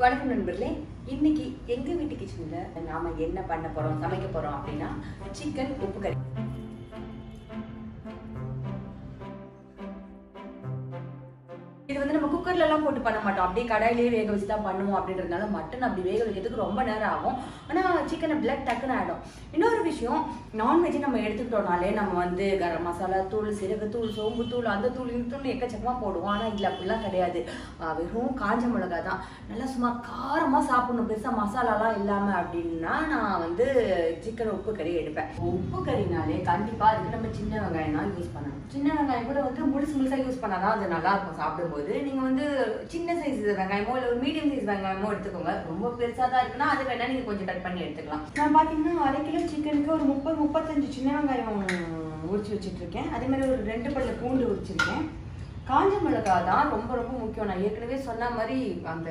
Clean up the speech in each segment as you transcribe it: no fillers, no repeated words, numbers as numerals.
வணக்கம் நண்பர்களே, இன்னைக்கு எங்க வீட்டு கிச்சன்ல நாம என்ன பண்ண போறோம், சமைக்க போறோம் அப்படின்னா சிக்கன் உப்பு கறி. இது வந்து நம்ம குக்கர்ல எல்லாம் போட்டு பண்ண மாட்டோம், அப்படியே கடாயிலேயே வேக வச்சு தான் பண்ணுவோம். அப்படின்றதுனால மட்டன் அப்படி வேக வைக்கிறதுக்கு ரொம்ப நேரம் ஆகும். ஆனா சிக்கன் பிளட் டக்குன்னு ஆயிடும். இன்னொரு விஷயம், நான்வெஜ் நம்ம எடுத்துக்கிட்டோம்னாலே நம்ம வந்து கரம் மசாலா தூள், சீரகத்தூள், சோம்பு தூள், அந்த தூள் இந்த தூள் எக்கச்சக்கமா போடுவோம். ஆனா இதுல அப்படிலாம் கிடையாது. வெறும் காஞ்ச மிளகா தான். நல்லா சும்மா காரமா சாப்பிடணும், பெருசா மசாலாலாம் இல்லாம அப்படின்னா நான் வந்து சிக்கன் உப்பு கறி எடுப்பேன். உப்பு கறினாலே கண்டிப்பா அதுக்கு நம்ம சின்ன வெங்காயம் தான் யூஸ் பண்ணணும். சின்ன வெங்காயம் கூட வந்து முழுசா யூஸ் பண்ணாதான் அது நல்லா இருக்கும் சாப்பிடும்போது. நீங்க வந்து சின்ன சைஸ் வெங்காயமோ இல்ல ஒரு மீடியம் சைஸ் வெங்காயமோ எடுத்துக்கோங்க. ரொம்ப பெருசா தான் இருக்குன்னா அது வேணா நீங்க கொஞ்சம் கட் பண்ணி எடுத்துக்கலாம். நான் பாத்தீங்கன்னா 1/2 கிலோ சிக்கனுக்கு ஒரு 30-35 சின்ன வெங்காயம் உரிச்சு வச்சுட்டு இருக்கேன். அதே மாதிரி ஒரு 2 பல்லு பூண்டு உரிச்சிருக்கேன். காஞ்ச மிளகா தான் ரொம்ப ரொம்ப முக்கியம். நான் ஏற்கனவே சொன்ன மாதிரி அந்த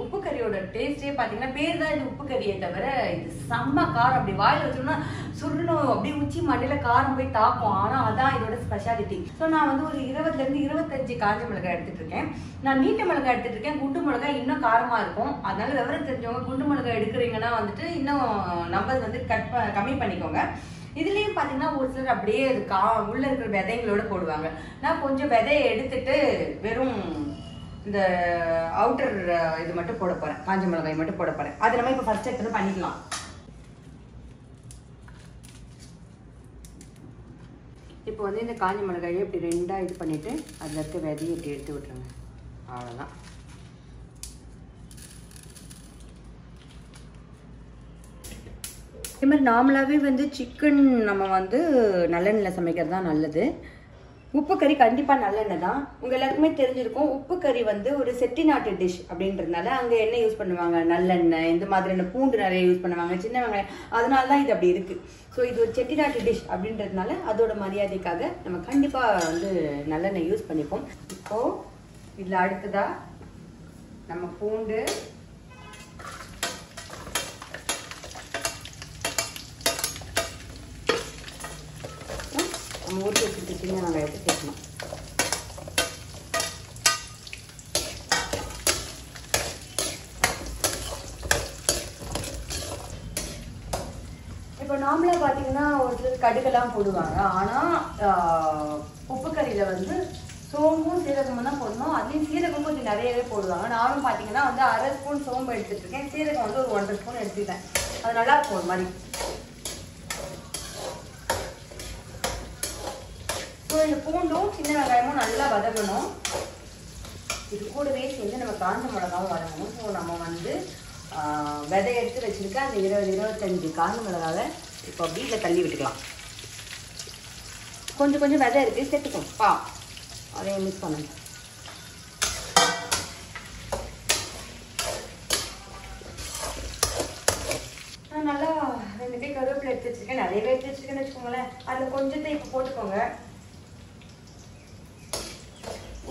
உப்பு கறியோட டேஸ்டே பார்த்தீங்கன்னா பேர் தான் இது உப்பு கறியை தவிர இது செம்ம காரம். அப்படி வாயில் வச்சோம்னா சுருணும், அப்படியே உச்சி மண்ணில காரம் போய் தாக்கும். ஆனால் அதான் இதோட ஸ்பெஷாலிட்டி. ஸோ நான் வந்து ஒரு 20-25 காஞ்ச மிளகாய் எடுத்துட்டு இருக்கேன். நான் நீட்ட மிளகாய் எடுத்துட்டு இருக்கேன். குண்டு மிளகாய் இன்னும் காரமா இருக்கும். அதனால விவரம் தெரிஞ்சவங்க குண்டு மிளகாய் எடுக்கிறீங்கன்னா வந்துட்டு இன்னும் நம்பர் வந்து கம்மி பண்ணிக்கோங்க. இதுலயும் பாத்தீங்கன்னா ஒரு சிலர் அப்படியே உள்ள இருக்கிற விதைங்களோட போடுவாங்க. நான் கொஞ்சம் விதையை எடுத்துட்டு வெறும் இந்த அவுட்டர் இது மட்டும் போட போறேன், காஞ்ச மிளகாய் மட்டும் போட போறேன். அது நம்ம இப்ப ஃபர்ஸ்ட் எடுத்து பண்ணிக்கலாம். இப்போ வந்து இந்த காஞ்ச மிளகாயை இப்படி 2ஆ இது பண்ணிட்டு அதுல இருக்க விதையை இப்படி எடுத்து விட்டுருங்க. அவ்வளவுதான். இதே மாதிரி நார்மலாகவே வந்து சிக்கன் நம்ம வந்து நல்லெண்ணெயில் சமைக்கிறது தான் நல்லது. உப்பு கறி கண்டிப்பாக நல்லெண்ணெய் தான். உங்கள் எல்லாருக்குமே தெரிஞ்சிருக்கும், உப்பு கறி வந்து ஒரு செட்டிநாட்டு டிஷ் அப்படின்றதுனால அங்கே எண்ணெய் யூஸ் பண்ணுவாங்க, நல்லெண்ணெய், இந்த மாதிரியான பூண்டு நிறைய யூஸ் பண்ணுவாங்க, சின்ன வெங்காயம். அதனால தான் இது அப்படி இருக்குது. ஸோ இது ஒரு செட்டிநாட்டு டிஷ் அப்படின்றதுனால அதோட மரியாதைக்காக நம்ம கண்டிப்பாக வந்து நல்லெண்ணெய் யூஸ் பண்ணிப்போம். இப்போது இதில் அடுத்ததாக நம்ம பூண்டு, ஊற்றி வச்சுட்டு சின்ன வெங்காயத்தை சேர்க்கணும். இப்போ நார்மலா பாத்தீங்கன்னா ஒரு சிலர் கடுகெல்லாம் போடுவாங்க. ஆனா உப்பு கறியில வந்து சோம்பும் சீரகமும் தான் போடணும். அதுலேயும் சீரகம் கொஞ்சம் நிறையவே போடுவாங்க. நானும் பார்த்தீங்கன்னா வந்து 1/2 ஸ்பூன் சோம்பு எடுத்துட்டு இருக்கேன். சீரகம் வந்து ஒரு 1.5 ஸ்பூன் எடுத்துட்டேன். அது நல்லா இருக்கும் ஒரு மாதிரி. இந்த பூண்டும் சின்ன வெங்காயமும் நல்லா வதங்கணும். இது கூடவே சேர்ந்து நம்ம காஞ்ச மிளகாவும் வதங்கணும். ஸோ நம்ம வந்து விதை எடுத்து வச்சிருக்க அந்த 20-25 காஞ்ச மிளகாவை இப்போ வீட்டில் தள்ளி விட்டுக்கலாம். கொஞ்சம் கொஞ்சம் விதை இருக்கு, சேர்த்துக்கோப்பா. அதையும் மிக்ஸ் பண்ணுங்க. நல்லா 2 கை கருவேப்பிலை எடுத்து வச்சிருக்கேன். நிறையவே எடுத்து வச்சிருக்கேன்னு வச்சுக்கோங்களேன். அதில் கொஞ்சத்தை இப்போ போட்டுக்கோங்க.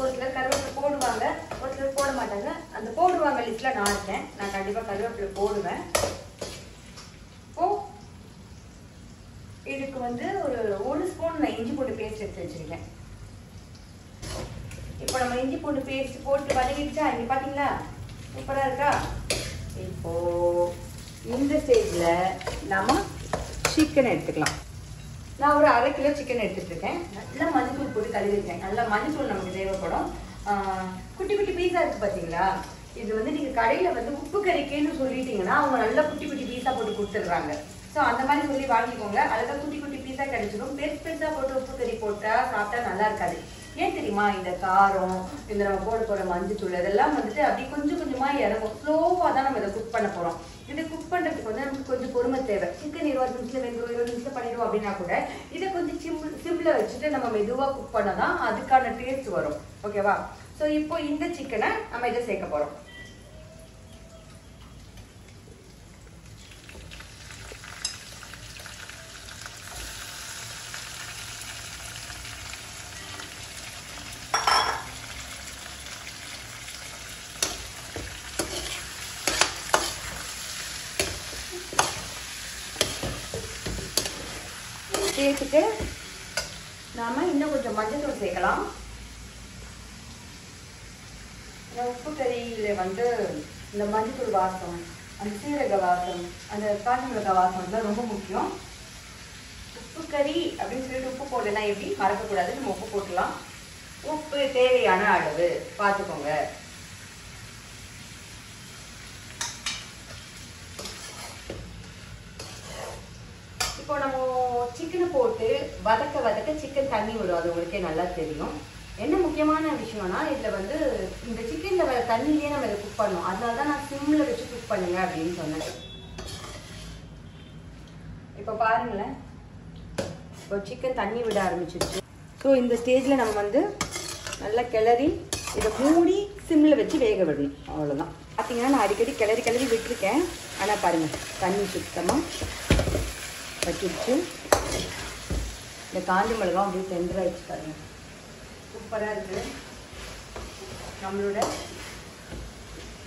ஒரு சிலர் கருவேப்பிலை போடுவாங்க, ஒரு சிலர் போட மாட்டாங்க. அந்த போடுவாங்க லிஸ்ட்ல நான் இருக்கேன். நான் கண்டிப்பா கருவேப்பிலை போடுவேன். இதுக்கு வந்து ஒரு 1 ஸ்பூன் நான் இஞ்சி பூண்டு பேஸ்ட் எடுத்து வச்சிருக்கேன். இப்போ நம்ம இஞ்சி பூண்டு பேஸ்ட் போட்டு வதக்கிடுச்சா? இங்க பாத்தீங்களா சூப்பரா இருக்கா? இப்போ இந்த ஸ்டேஜ்ல நம்ம சிக்கன் எடுத்துக்கலாம். நான் ஒரு 1/2 கிலோ சிக்கன் எடுத்துட்டு இருக்கேன். நல்லா மஞ்சள் போட்டு கழுவிருக்கேன். நல்லா மஞ்சள் நமக்கு தேவைப்படும். குட்டி குட்டி பீஸா இருக்கு பாத்தீங்களா? இது வந்து நீங்க கடையில வந்து உப்பு கறிக்குன்னு சொல்லிட்டீங்கன்னா அவங்க நல்லா குட்டி குட்டி பீஸா போட்டு கொடுத்துடுறாங்க. ஸோ அந்த மாதிரி சொல்லி வாங்கிக்கோங்க. அதுதான் குட்டி குட்டி பீஸா கிடைச்சிடும். பெருசா போட்டு உப்பு கறி போட்டா சாப்பிட்டா நல்லா இருக்காது. ஏன் தெரியுமா? இந்த காரம், இந்த நம்ம போட மஞ்சள் இதெல்லாம் வந்துட்டு அப்படி கொஞ்சம் கொஞ்சமா இறங்கும். ஸ்லோவா தான் நம்ம இதை குக் பண்ண போறோம். இதை குக் பண்றதுக்கு வந்து நமக்கு கொஞ்சம் பொறுமை தேவை. சிக்கன் 20 நிமிஷத்துல வெந்துடும், 20 நிமிஷம் பண்ணிடுவோம் அப்படின்னா கூட இதை கொஞ்சம் சிம்ல வச்சுட்டு நம்ம மெதுவா குக் பண்ணதான் அதுக்கான டேஸ்ட் வரும். ஓகேவா? ஸோ இப்போ இந்த சிக்கனை நம்ம இதை சேர்க்க போறோம். சேர்த்துட்டு நாம இன்னும் கொஞ்சம் மஞ்சள் தூள் சேர்க்கலாம். உப்பு கறியில வந்து இந்த மஞ்சள் வாசம், அந்த சீரக வாசம், அந்த காஞ்ச மிளகாய் வாசம் தான் ரொம்ப முக்கியம். உப்பு கறி அப்படின்னு சொல்லிட்டு உப்பு போடலாம், எப்படி மறக்கக்கூடாது, நம்ம உப்பு போட்டுலாம். உப்பு தேவையான அளவு பார்த்துக்கோங்க. இப்போ நம்ம சிக்கனை போட்டு வதக்க வதக்க சிக்கன் தண்ணி விடும், அது உங்களுக்கே நல்லா தெரியும். என்ன முக்கியமான விஷயம்னா இதில் வந்து இந்த சிக்கனில் வர தண்ணியிலேயே நம்ம இதை குக் பண்ணணும். அதனால தான் நான் சிம்மில் வச்சு குக் பண்ணுங்க அப்படின்னு சொன்னேன். இப்போ பாருங்களேன், இப்போ சிக்கன் தண்ணி விட ஆரம்பிச்சிருச்சு. ஸோ இந்த ஸ்டேஜில் நம்ம வந்து நல்லா கிளறி இதை மூடி சிம்மில் வச்சு வேக விடணும். அவ்வளோதான். பார்த்தீங்கன்னா நான் அடிக்கடி கிளறி கிளறி விட்டுருக்கேன். ஆனால் பாருங்கள் தண்ணி சுத்தமாக வச்சிருச்சு. இந்த காஞ்ச மிளகாய் அப்படியே டெண்டராகிடுச்சு பாருங்கள், சூப்பராக இருக்குது. நம்மளோட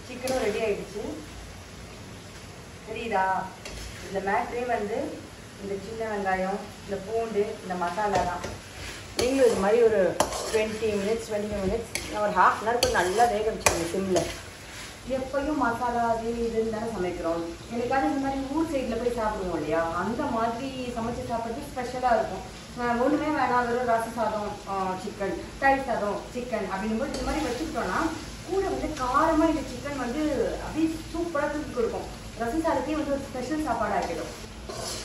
சிக்கனும் ரெடி ஆகிடுச்சு. தெரியுதா? இந்த மேட்ரே வந்து இந்த சின்ன வெங்காயம், இந்த பூண்டு, இந்த மசாலா தான். நீங்களும் இது மாதிரி ஒரு 20 மினிட்ஸ் ஒரு ½ அன் ஹவர் நல்லா வேக வச்சுக்கோங்க சிம்மில். எப்பயும் மசாலா அது இதுன்னு தானே சமைக்கிறோம். எனக்காவது இந்த மாதிரி ஊர் சைடில் போய் சாப்பிடுவோம் இல்லையா, அந்த மாதிரி சமைச்சு சாப்பிட்றது ஸ்பெஷலாக இருக்கும். ஒன்றுமே வேணாம், வெறும் ரச சாதம் சிக்கன், தயிர் சாதம் சிக்கன் அப்படிங்கும்போது இந்த மாதிரி வச்சுக்கிட்டோன்னா கூட வந்து காரமாக இந்த சிக்கன் வந்து அப்படியே சூப்பராக தூக்கி கொடுக்கும். ரச சாதத்தையும் வந்து ஒரு ஸ்பெஷல் சாப்பாடு ஆகிடும்.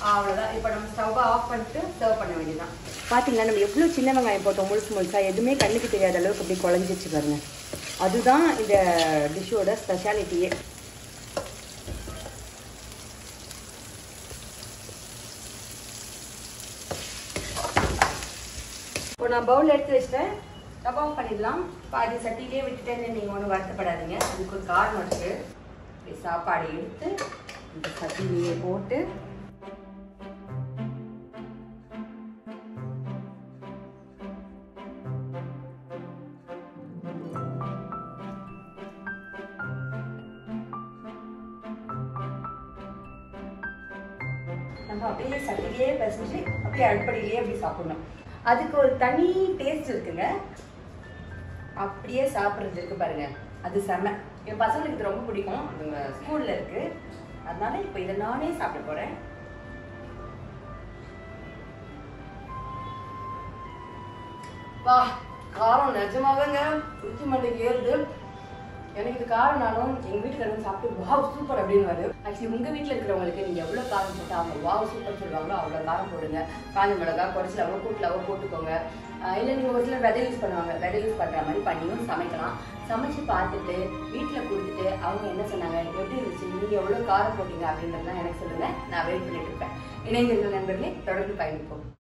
அவ்வளோதான். இப்போ நம்ம ஸ்டவ்வை ஆஃப் பண்ணிட்டு சர்வ் பண்ண வேண்டியதான். பார்த்தீங்களா நம்ம எவ்வளோ சின்ன வெங்காயம் போட்டோம், முழுசாக எதுவுமே கண்ணுக்கு தெரியாத அளவுக்கு அப்படி குழஞ்சிச்சு பாருங்க. அதுதான் இந்த டிஷ்ஷோட ஸ்பெஷாலிட்டியே. இப்போ நான் பவுல் எடுத்து வச்சிட்டேன், ஸ்டவ் ஆஃப் பண்ணிடலாம். பாதி சட்டிலே விட்டுட்டேன்னு நீங்கள் ஒன்றும் வருத்தப்படாதீங்க, அதுக்கு ஒரு காரணம் இருக்குது. இப்படி சாப்பாடு எடுத்து இந்த சட்டிலேயே போட்டு நம்ம அப்படியே சட்டிலேயே பிசைஞ்சு அப்படியே அடுப்படியிலேயே அப்படி சாப்பிடணும். அதுக்கு ஒரு தனி டேஸ்ட் இருக்குங்க. அப்படியே சாப்பிட்றது இருக்கு பாருங்க, அது செம்ம. என் பசங்களுக்கு இது ரொம்ப பிடிக்கும், அவங்க ஸ்கூல்ல இருக்கு. அதனால இப்போ இதை நானே சாப்பிட போறேன். வா, காரம் நிஜமாகங்க குச்சி மண்டைக்கு ஏறுது. எனக்கு இது காரம்னாலும் எங்கள் வீட்டுக்காரங்க சாப்பிட்டு வாவ் சூப்பர் அப்படின்னு வரும். ஆக்சுவலி உங்கள் வீட்டில் இருக்கிறவங்களுக்கு நீங்கள் எவ்வளோ காரம் போட்டால் அவங்க வாவ் சூப்பர் சொல்லுவாங்களோ அவ்வளோ காரம் போடுங்க. காஞ்ச மிளகாய் குறைச்சில் அவ்வளோ கூட்டில் அவ்வளோ போட்டுக்கோங்க. இல்லை நீங்கள் ஒரு சிலர் விதை யூஸ் பண்ணுவாங்க, விதை யூஸ் பண்ணுற மாதிரி பண்ணியும் சமைக்கலாம். சமைச்சு பார்த்துட்டு வீட்டில் கொடுத்துட்டு அவங்க என்ன சொன்னாங்க, எப்படி இருந்துச்சு, நீங்கள் எவ்வளோ காரம் போட்டீங்க அப்படின்றதுலாம் எனக்கு சொல்லுங்கள். நான் வெயிட் பண்ணிட்டு இருப்பேன். இணைந்திருந்த நண்பர்களே தொடர்ந்து பயணிப்போம்.